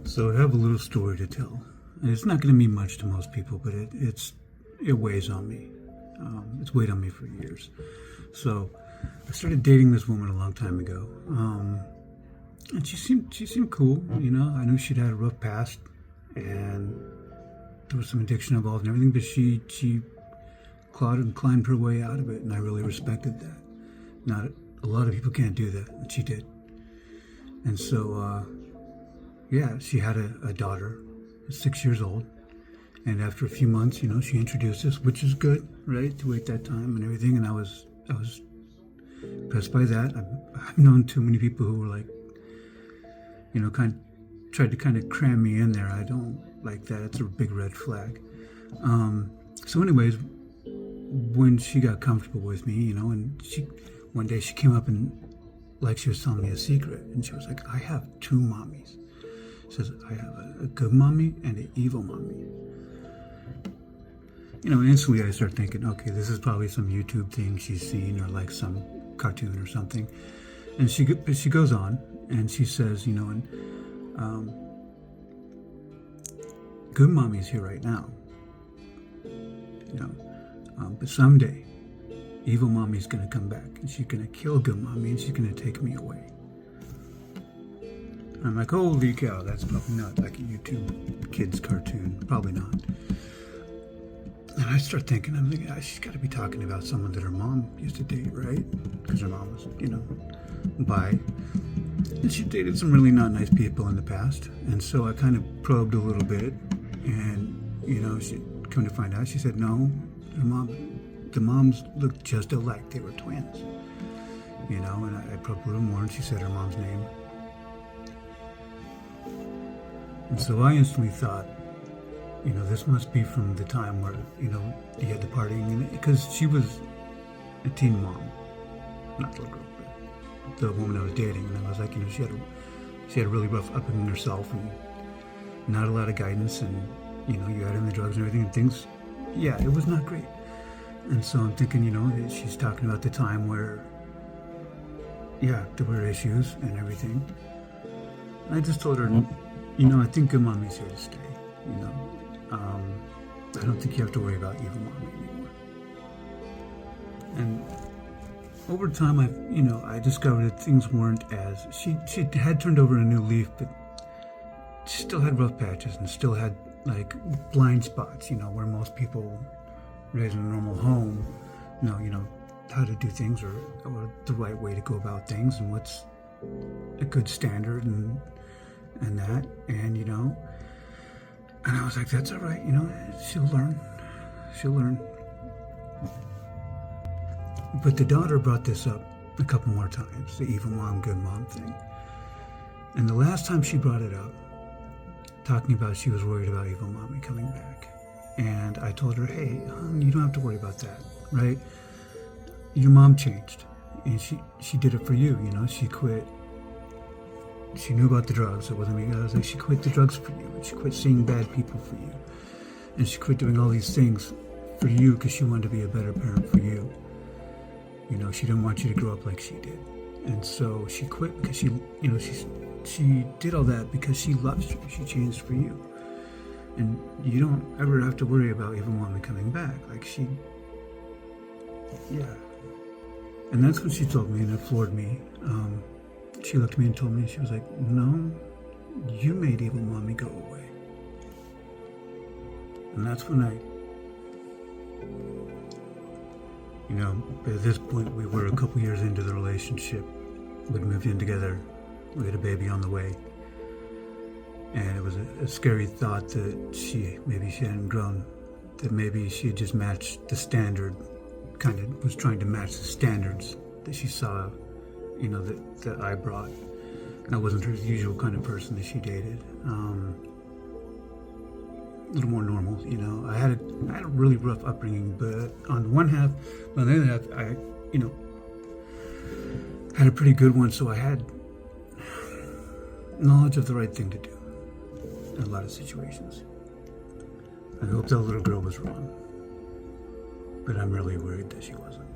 So I have a little story to tell. And it's not going to mean much to most people, but it weighs on me. It's weighed on me for years. So I started dating this woman a long time ago, and she seemed cool. You know, I knew she'd had a rough past, and there was some addiction involved and everything. But she clawed and climbed her way out of it, and I really respected that. Not a lot of people can't do that, and she did. And so, yeah, she had a daughter, 6 years old. And after a few months, you know, she introduced us, which is good, right, to wait that time and everything. And I was impressed by that. I've known too many people who were like, you know, tried to kind of cram me in there. I don't like that. It's a big red flag. So anyways, when she got comfortable with me, you know, and one day she came up and like she was telling me a secret. And she was like, I have two mommies. She says, I have a good mommy and an evil mommy. You know, instantly I start thinking, okay, this is probably some YouTube thing she's seen or like some cartoon or something. And she goes on and she says, you know, and good mommy's here right now, you know, but someday evil mommy's going to come back and she's going to kill good mommy and she's going to take me away. And I'm like, holy cow, that's probably not like a YouTube kids cartoon. Probably not. And I start thinking, I'm thinking, she's got to be talking about someone that her mom used to date, right? Because her mom was, you know, bi. And she dated some really not nice people in the past. And so I kind of probed a little bit. And, you know, she come to find out, she said, no, the moms looked just alike. They were twins. You know, and I probed a little more and she said her mom's name. And so I instantly thought, you know, this must be from the time where, you know, you had the partying, because she was a teen mom, not the little girl, but the woman I was dating. And I was like, you know, she had a really rough upbringing herself and not a lot of guidance, and, you know, you add in the drugs and everything and things, yeah, it was not great. And so I'm thinking, you know, she's talking about the time where, yeah, there were issues and everything. And I just told her, you know, I think good mommy's here to stay, you know. I don't think you have to worry about evil mommy anymore. And over time, I discovered that things weren't as she had turned over a new leaf, but she still had rough patches and still had like blind spots, you know, where most people raised in a normal home know, you know, how to do things or the right way to go about things and what's a good standard and that, and you know. And I was like, that's all right, you know, she'll learn. But the daughter brought this up a couple more times, the evil mom, good mom thing. And the last time she brought it up, talking about she was worried about evil mommy coming back. And I told her, hey, you don't have to worry about that, right? Your mom changed. And she did it for you, you know, she quit. She knew about the drugs. It wasn't me. I was like, she quit the drugs for you. And she quit seeing bad people for you. And she quit doing all these things for you because she wanted to be a better parent for you. You know, she didn't want you to grow up like she did. And so she quit because she did all that because she loves you. She changed for you. And you don't ever have to worry about evil mommy coming back. Like yeah. And that's what she told me, and it floored me. She looked at me and told me, she was like, no, you made evil mommy go away. And that's when you know, at this point, we were a couple years into the relationship. We'd moved in together. We had a baby on the way. And it was a scary thought that she hadn't grown, that maybe she had just matched the standard, kind of was trying to match the standards that she saw, you know, that I brought. And I wasn't her usual kind of person that she dated. A little more normal, you know. I had a really rough upbringing, but on the one half, on the other half, I, you know, had a pretty good one. So I had knowledge of the right thing to do in a lot of situations. I hope that little girl was wrong, but I'm really worried that she wasn't.